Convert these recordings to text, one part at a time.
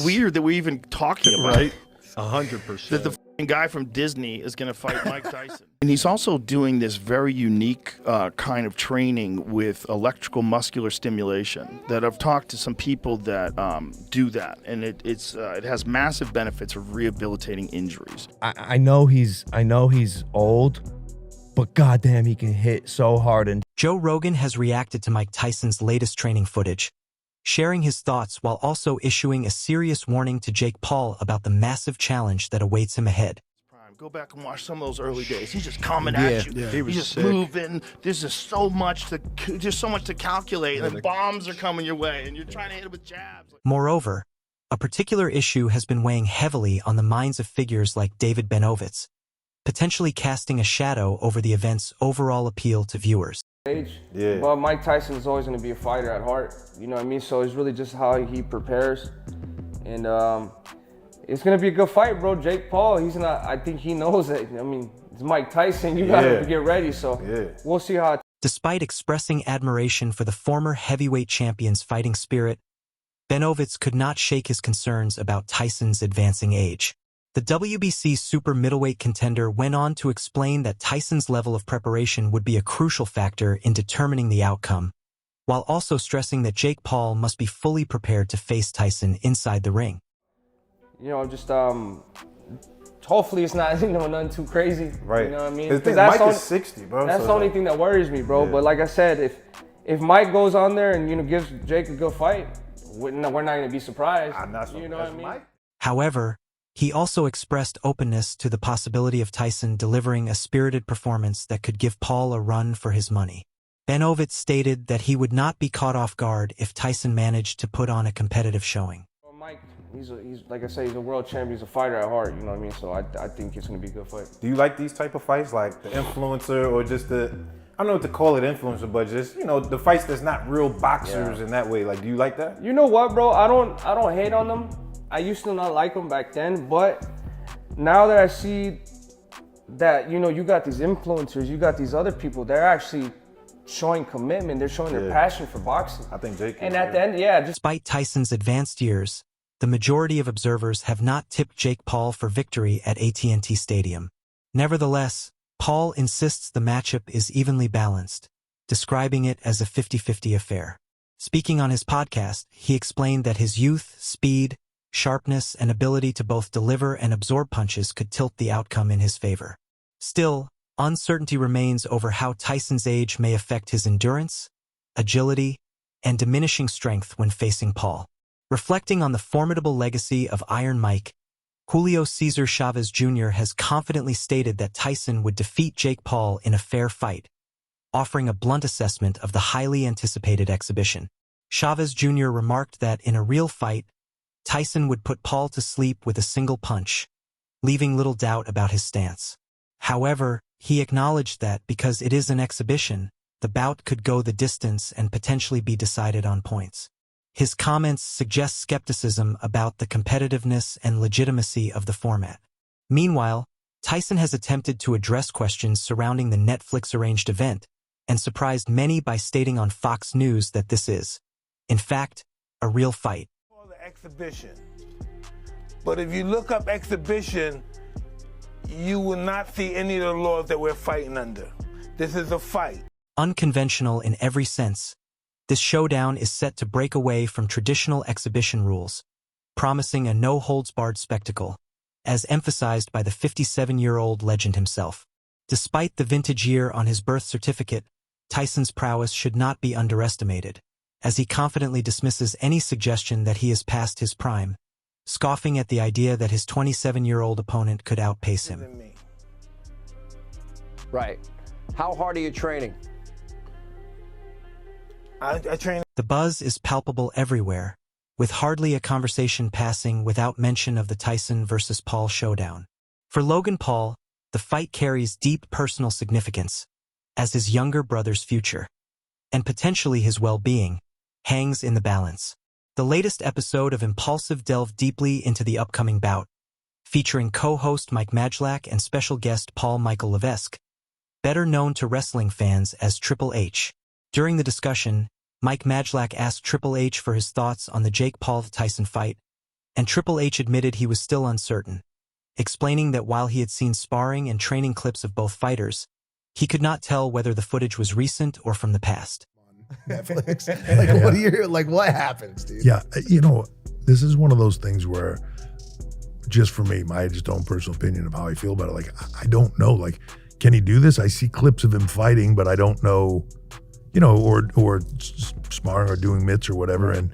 weird that we're even talking about Right. 100%. that the f***ing guy from Disney is going to fight Mike Tyson. And he's also doing this very unique kind of training with electrical muscular stimulation that I've talked to some people that do that. And it has massive benefits of rehabilitating injuries. I know he's old, but goddamn, he can hit so hard. And Joe Rogan has reacted to Mike Tyson's latest training footage, sharing his thoughts while also issuing a serious warning to Jake Paul about the massive challenge that awaits him ahead. Go back and watch some of those early days. He's just coming at you. Yeah, he was He's just sick. moving. There's just so much to calculate, and then bombs are coming your way, and you're trying to hit it with jabs. Moreover, a particular issue has been weighing heavily on the minds of figures like David Benovitz, potentially casting a shadow over the event's overall appeal to viewers. Yeah. But Mike Tyson is always going to be a fighter at heart, you know what I mean? So it's really just how he prepares. And it's going to be a good fight, bro. Jake Paul, I think he knows it. I mean, it's Mike Tyson, you got to get ready. So we'll see how. Despite expressing admiration for the former heavyweight champion's fighting spirit, Benovitz could not shake his concerns about Tyson's advancing age. The WBC super middleweight contender went on to explain that Tyson's level of preparation would be a crucial factor in determining the outcome, while also stressing that Jake Paul must be fully prepared to face Tyson inside the ring. You know, just hopefully it's not, nothing too crazy. Right. You know what I mean? Because Mike is 60, bro. That's the only thing that worries me, bro. Yeah. But like I said, if Mike goes on there and, gives Jake a good fight, we're not going to be surprised. I'm not you know what I mean? Mike. However, he also expressed openness to the possibility of Tyson delivering a spirited performance that could give Paul a run for his money. Benovitz stated that he would not be caught off guard if Tyson managed to put on a competitive showing. Well, Mike, he's like I say, he's a world champion. He's a fighter at heart. You know what I mean? So I think it's going to be a good fight. Do you like these type of fights, like the influencer or just I don't know what to call it, influencer, but just, the fights that's not real boxers in that way. Like, do you like that? You know what, bro? I don't hate on them. I used to not like them back then, but now that I see that, you got these influencers, you got these other people, they're actually showing commitment, they're showing their passion for boxing. I think Jake And at the end, Despite Tyson's advanced years, the majority of observers have not tipped Jake Paul for victory at AT&T Stadium. Nevertheless, Paul insists the matchup is evenly balanced, describing it as a 50-50 affair. Speaking on his podcast, he explained that his youth, speed, sharpness, and ability to both deliver and absorb punches could tilt the outcome in his favor. Still, uncertainty remains over how Tyson's age may affect his endurance, agility, and diminishing strength when facing Paul. Reflecting on the formidable legacy of Iron Mike, Julio Cesar Chavez Jr. has confidently stated that Tyson would defeat Jake Paul in a fair fight, offering a blunt assessment of the highly anticipated exhibition. Chavez Jr. remarked that in a real fight, Tyson would put Paul to sleep with a single punch, leaving little doubt about his stance. However, he acknowledged that because it is an exhibition, the bout could go the distance and potentially be decided on points. His comments suggest skepticism about the competitiveness and legitimacy of the format. Meanwhile, Tyson has attempted to address questions surrounding the Netflix-arranged event and surprised many by stating on Fox News that this is, in fact, a real fight. Exhibition. But if you look up exhibition, you will not see any of the laws that we're fighting under. This is a fight. Unconventional in every sense, this showdown is set to break away from traditional exhibition rules, promising a no-holds-barred spectacle, as emphasized by the 57-year-old legend himself. Despite the vintage year on his birth certificate, Tyson's prowess should not be underestimated, as he confidently dismisses any suggestion that he is past his prime, scoffing at the idea that his 27-year-old opponent could outpace him. Right. How hard are you training? I train. The buzz is palpable everywhere, with hardly a conversation passing without mention of the Tyson versus Paul showdown. For Logan Paul, the fight carries deep personal significance, as his younger brother's future, and potentially his well-being, hangs in the balance. The latest episode of Impulsive delved deeply into the upcoming bout, featuring co-host Mike Majlak and special guest Paul Michael Levesque, better known to wrestling fans as Triple H. During the discussion, Mike Majlak asked Triple H for his thoughts on the Jake Paul-Tyson fight, and Triple H admitted he was still uncertain, explaining that while he had seen sparring and training clips of both fighters, he could not tell whether the footage was recent or from the past. Netflix. Like, what do you, like, what happens, dude? Yeah, this is one of those things where, just for me, my just own personal opinion of how I feel about it, like, I don't know, like, can he do this? I see clips of him fighting, but I don't know, or sparring or doing mitts or whatever, and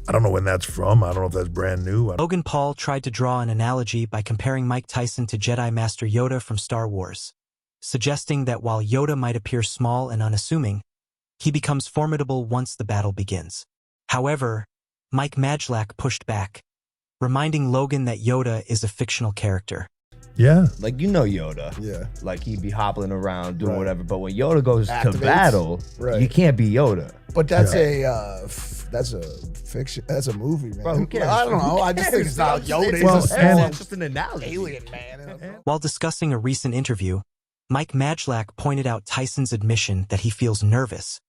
I don't know when that's from. I don't know if that's brand new. Logan Paul tried to draw an analogy by comparing Mike Tyson to Jedi Master Yoda from Star Wars, suggesting that while Yoda might appear small and unassuming, he becomes formidable once the battle begins. However, Mike Majlak pushed back, reminding Logan that Yoda is a fictional character. Yeah. Like, Yoda. Yeah. Like, he'd be hoppling around doing whatever. But when Yoda goes Activates. to battle, you can't be Yoda. But that's that's a fiction. That's a movie, man. Bro, who cares? I don't know. I just think it's not Yoda. Well, He's it's just an analogy. alien man. While discussing a recent interview, Mike Majlak pointed out Tyson's admission that he feels nervous,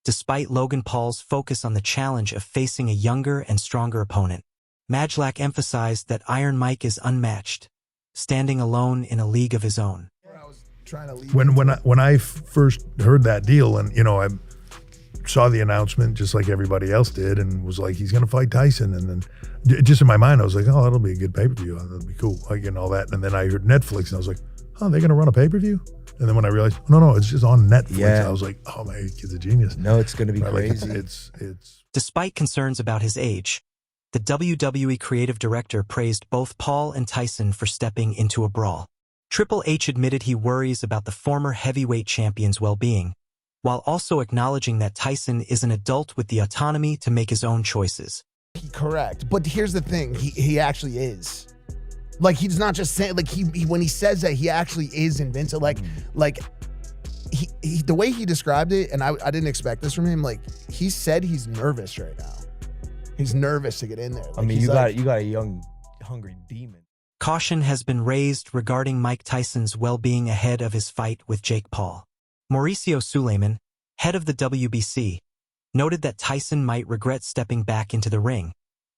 despite Logan Paul's focus on the challenge of facing a younger and stronger opponent. Majlak emphasized that Iron Mike is unmatched, standing alone in a league of his own. When I first heard that deal, and I saw the announcement just like everybody else did, and was like, he's gonna fight Tyson, and then just in my mind I was like, oh, that'll be a good pay-per-view, that'll be cool, like, and all that. And then I heard Netflix, and I was like, oh, they're gonna run a pay-per-view. And then when I realized, no, it's just on Netflix, I was like, oh, my kid's a genius. No, it's gonna be crazy. Like, it's Despite concerns about his age, the WWE creative director praised both Paul and Tyson for stepping into a brawl. Triple H admitted he worries about the former heavyweight champion's well-being, while also acknowledging that Tyson is an adult with the autonomy to make his own choices. Correct. But here's the thing. He actually is. Like, he's not just saying, like, he when he says that, he actually is invincible. Like he the way he described it, and I didn't expect this from him, like, he said he's nervous right now. He's nervous to get in there. Like, I mean, you got a young, hungry demon. Caution has been raised regarding Mike Tyson's well-being ahead of his fight with Jake Paul. Mauricio Suleiman, head of the WBC, noted that Tyson might regret stepping back into the ring,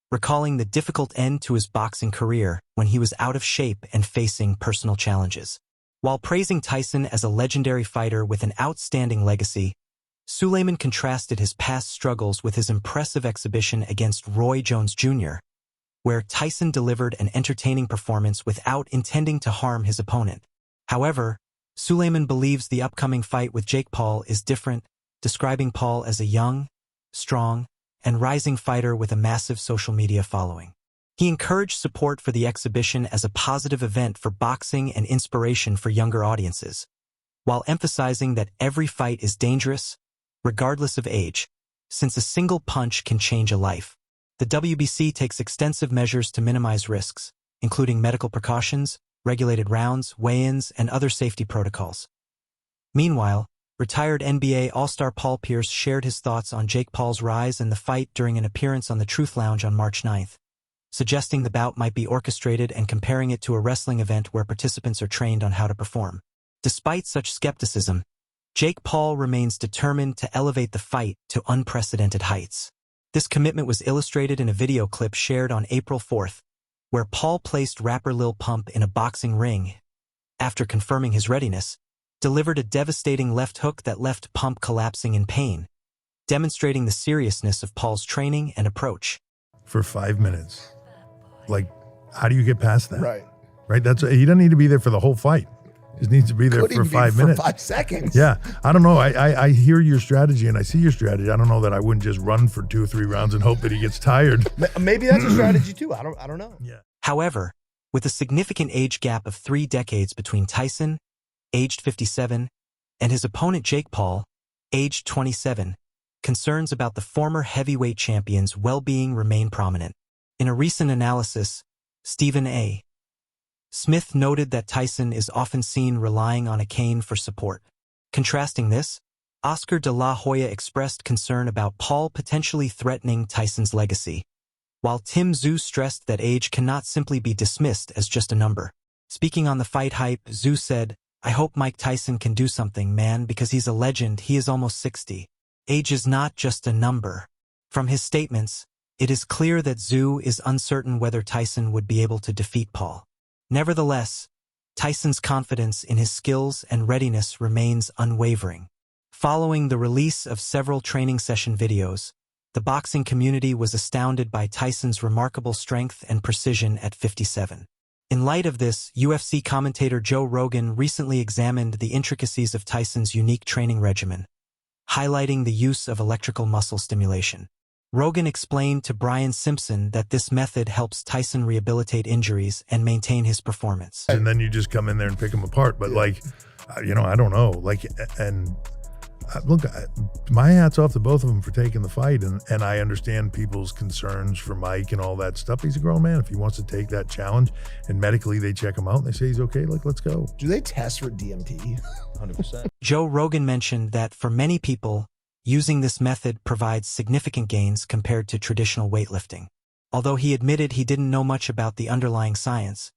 recalling the difficult end to his boxing career when he was out of shape and facing personal challenges. While praising Tyson as a legendary fighter with an outstanding legacy, Suleiman contrasted his past struggles with his impressive exhibition against Roy Jones Jr., where Tyson delivered an entertaining performance without intending to harm his opponent. However, Suleiman believes the upcoming fight with Jake Paul is different, describing Paul as a young, strong, and rising fighter with a massive social media following. He encouraged support for the exhibition as a positive event for boxing and inspiration for younger audiences, while emphasizing that every fight is dangerous, regardless of age, since a single punch can change a life. The WBC takes extensive measures to minimize risks, including medical precautions, regulated rounds, weigh-ins, and other safety protocols. Meanwhile, retired NBA All-Star Paul Pierce shared his thoughts on Jake Paul's rise and the fight during an appearance on the Truth Lounge on March 9th, suggesting the bout might be orchestrated and comparing it to a wrestling event where participants are trained on how to perform. Despite such skepticism, Jake Paul remains determined to elevate the fight to unprecedented heights. This commitment was illustrated in a video clip shared on April 4th, where Paul placed rapper Lil Pump in a boxing ring. After confirming his readiness, delivered a devastating left hook that left Pump collapsing in pain, demonstrating the seriousness of Paul's training and approach. for 5 minutes. Like, how do you get past that? Right. Right? He doesn't need to be there for the whole fight. Just needs to be there for 5 minutes. For 5 seconds. Yeah. I don't know. I hear your strategy and I see your strategy. I don't know that I wouldn't just run for 2 or 3 rounds and hope that he gets tired. Maybe that's a strategy too. I don't know. Yeah. However, with a significant age gap of 3 decades between Tyson, aged 57, and his opponent Jake Paul, aged 27, concerns about the former heavyweight champion's well-being remain prominent. In a recent analysis, Stephen A. Smith noted that Tyson is often seen relying on a cane for support. Contrasting this, Oscar de la Hoya expressed concern about Paul potentially threatening Tyson's legacy, while Tim Zhu stressed that age cannot simply be dismissed as just a number. Speaking on the fight hype, Zhu said, "I hope Mike Tyson can do something, man, because he's a legend. He is almost 60. Age is not just a number." From his statements, It is clear that Tszyu is uncertain whether Tyson would be able to defeat Paul. Nevertheless, Tyson's confidence in his skills and readiness remains unwavering. Following the release of several training session videos, the boxing community was astounded by Tyson's remarkable strength and precision at 57. In light of this, UFC commentator Joe Rogan recently examined the intricacies of Tyson's unique training regimen, highlighting the use of electrical muscle stimulation. Rogan explained to Brian Simpson that this method helps Tyson rehabilitate injuries and maintain his performance. And then you just come in there and pick them apart. But like, I don't know. Like, and look, my hat's off to both of them for taking the fight. And I understand people's concerns for Mike and all that stuff. He's a grown man. If he wants to take that challenge and medically they check him out and they say he's okay, like, let's go. Do they test for DMT? 100%. Joe Rogan mentioned that for many people, using this method provides significant gains compared to traditional weightlifting. Although he admitted he didn't know much about the underlying science,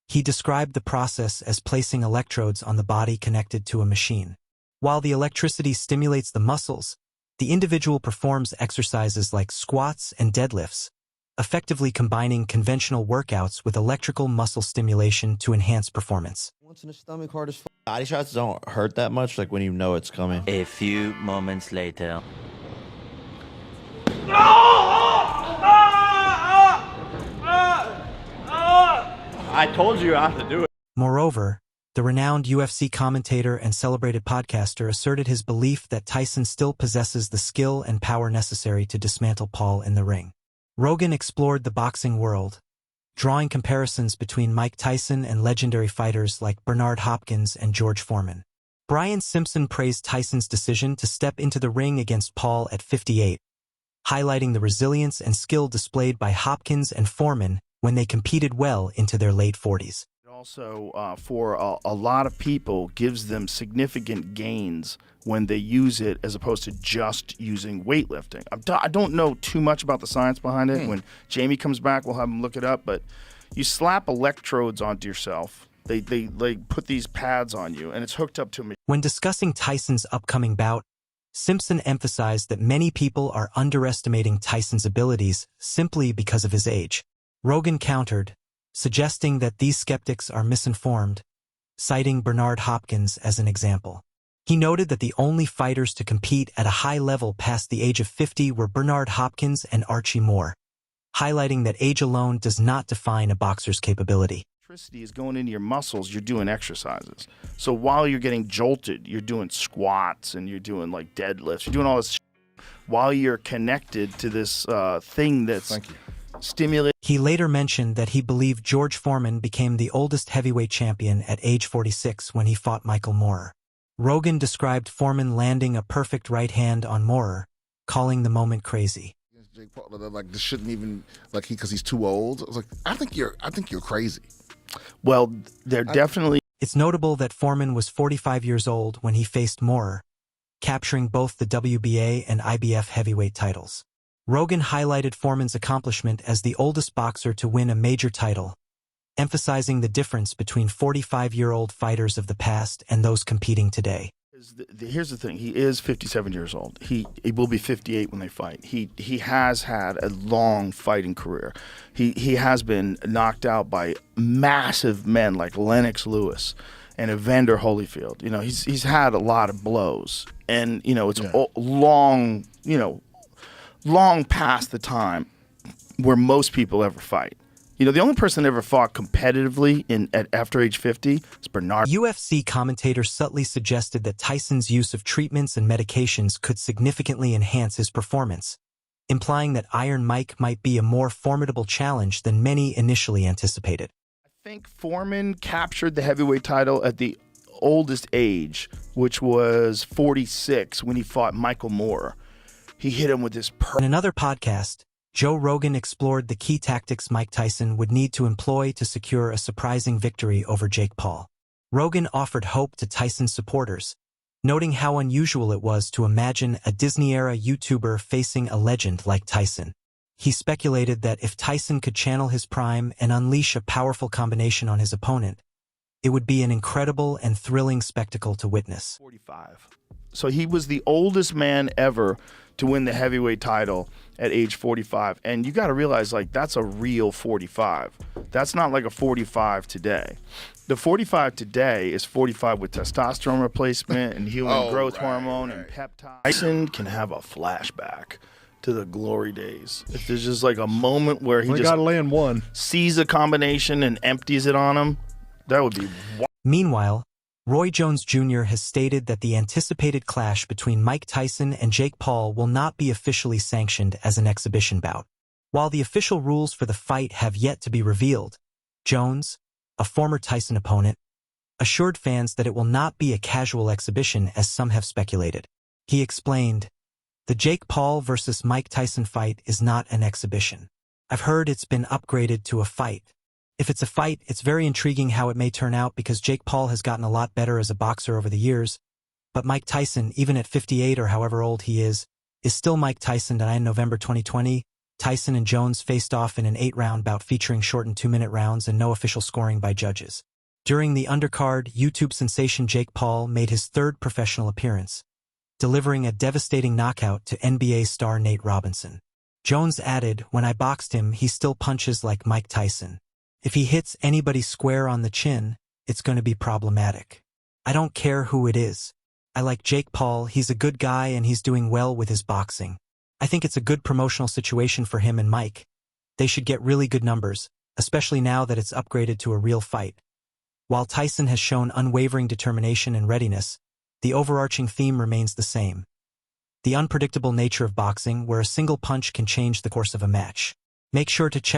he described the process as placing electrodes on the body connected to a machine. While the electricity stimulates the muscles, the individual performs exercises like squats and deadlifts, effectively combining conventional workouts with electrical muscle stimulation to enhance performance. Once in the stomach, hard as body shots don't hurt that much, like when you know it's coming. A few moments later. I told you how to do it. Moreover, the renowned UFC commentator and celebrated podcaster asserted his belief that Tyson still possesses the skill and power necessary to dismantle Paul in the ring. Rogan explored the boxing world, drawing comparisons between Mike Tyson and legendary fighters like Bernard Hopkins and George Foreman. Brian Simpson praised Tyson's decision to step into the ring against Paul at 58, highlighting the resilience and skill displayed by Hopkins and Foreman when they competed well into their late 40s. Also, for a lot of people, gives them significant gains when they use it as opposed to just using weightlifting. I don't know too much about the science behind it. When Jamie comes back, we'll have him look it up. But you slap electrodes onto yourself. They put these pads on you, and it's hooked up to a machine. When discussing Tyson's upcoming bout, Simpson emphasized that many people are underestimating Tyson's abilities simply because of his age. Rogan countered, suggesting that these skeptics are misinformed, citing Bernard Hopkins as an example. He noted that the only fighters to compete at a high level past the age of 50 were Bernard Hopkins and Archie Moore, highlighting that age alone does not define a boxer's capability. Electricity is going into your muscles, you're doing exercises. So while you're getting jolted, you're doing squats and you're doing like deadlifts, you're doing all this while you're connected to this thing that's stimulating. He later mentioned that he believed George Foreman became the oldest heavyweight champion at age 46 when he fought Michael Moorer. Rogan described Foreman landing a perfect right hand on Moorer, calling the moment crazy. Jake Paul, like this shouldn't even because he's too old. I was like, I think you're crazy. Well, they're definitely. It's notable that Foreman was 45 years old when he faced Moorer, capturing both the WBA and IBF heavyweight titles. Rogan highlighted Foreman's accomplishment as the oldest boxer to win a major title, emphasizing the difference between 45-year-old fighters of the past and those competing today. Here's the thing. He is 57 years old. He will be 58 when they fight. He has had a long fighting career. He has been knocked out by massive men like Lennox Lewis and Evander Holyfield. You know, he's had a lot of blows. And, you know, it's long past the time where most people ever fight. You know, the only person that ever fought competitively after age 50 is Bernard. UFC commentator subtly suggested that Tyson's use of treatments and medications could significantly enhance his performance, implying that Iron Mike might be a more formidable challenge than many initially anticipated. I think Foreman captured the heavyweight title at the oldest age, which was 46 when he fought Michael Moorer. He hit him with this. In another podcast, Joe Rogan explored the key tactics Mike Tyson would need to employ to secure a surprising victory over Jake Paul. Rogan offered hope to Tyson's supporters, noting how unusual it was to imagine a Disney-era YouTuber facing a legend like Tyson. He speculated that if Tyson could channel his prime and unleash a powerful combination on his opponent, it would be an incredible and thrilling spectacle to witness. 45. So he was the oldest man ever to win the heavyweight title at age 45. And you got to realize, like, that's a real 45. That's not like a 45 today. The 45 today is 45 with testosterone replacement and human growth hormone and peptides. Tyson can have a flashback to the glory days. If there's just like a moment where he We just gotta land one. sees a combination and empties it on him, that would be Meanwhile, Roy Jones Jr. has stated that the anticipated clash between Mike Tyson and Jake Paul will not be officially sanctioned as an exhibition bout. While the official rules for the fight have yet to be revealed, Jones, a former Tyson opponent, assured fans that it will not be a casual exhibition as some have speculated. He explained, "The Jake Paul versus Mike Tyson fight is not an exhibition. I've heard it's been upgraded to a fight. If it's a fight, it's very intriguing how it may turn out because Jake Paul has gotten a lot better as a boxer over the years, but Mike Tyson, even at 58 or however old he is still Mike Tyson." And in November 2020, Tyson and Jones faced off in an 8-round bout featuring shortened 2-minute rounds and no official scoring by judges. During the undercard, YouTube sensation Jake Paul made his third professional appearance, delivering a devastating knockout to NBA star Nate Robinson. Jones added, "When I boxed him, he still punches like Mike Tyson. If he hits anybody square on the chin, it's going to be problematic. I don't care who it is. I like Jake Paul, he's a good guy and he's doing well with his boxing. I think it's a good promotional situation for him and Mike. They should get really good numbers, especially now that it's upgraded to a real fight." While Tyson has shown unwavering determination and readiness, the overarching theme remains the same: the unpredictable nature of boxing, where a single punch can change the course of a match. Make sure to check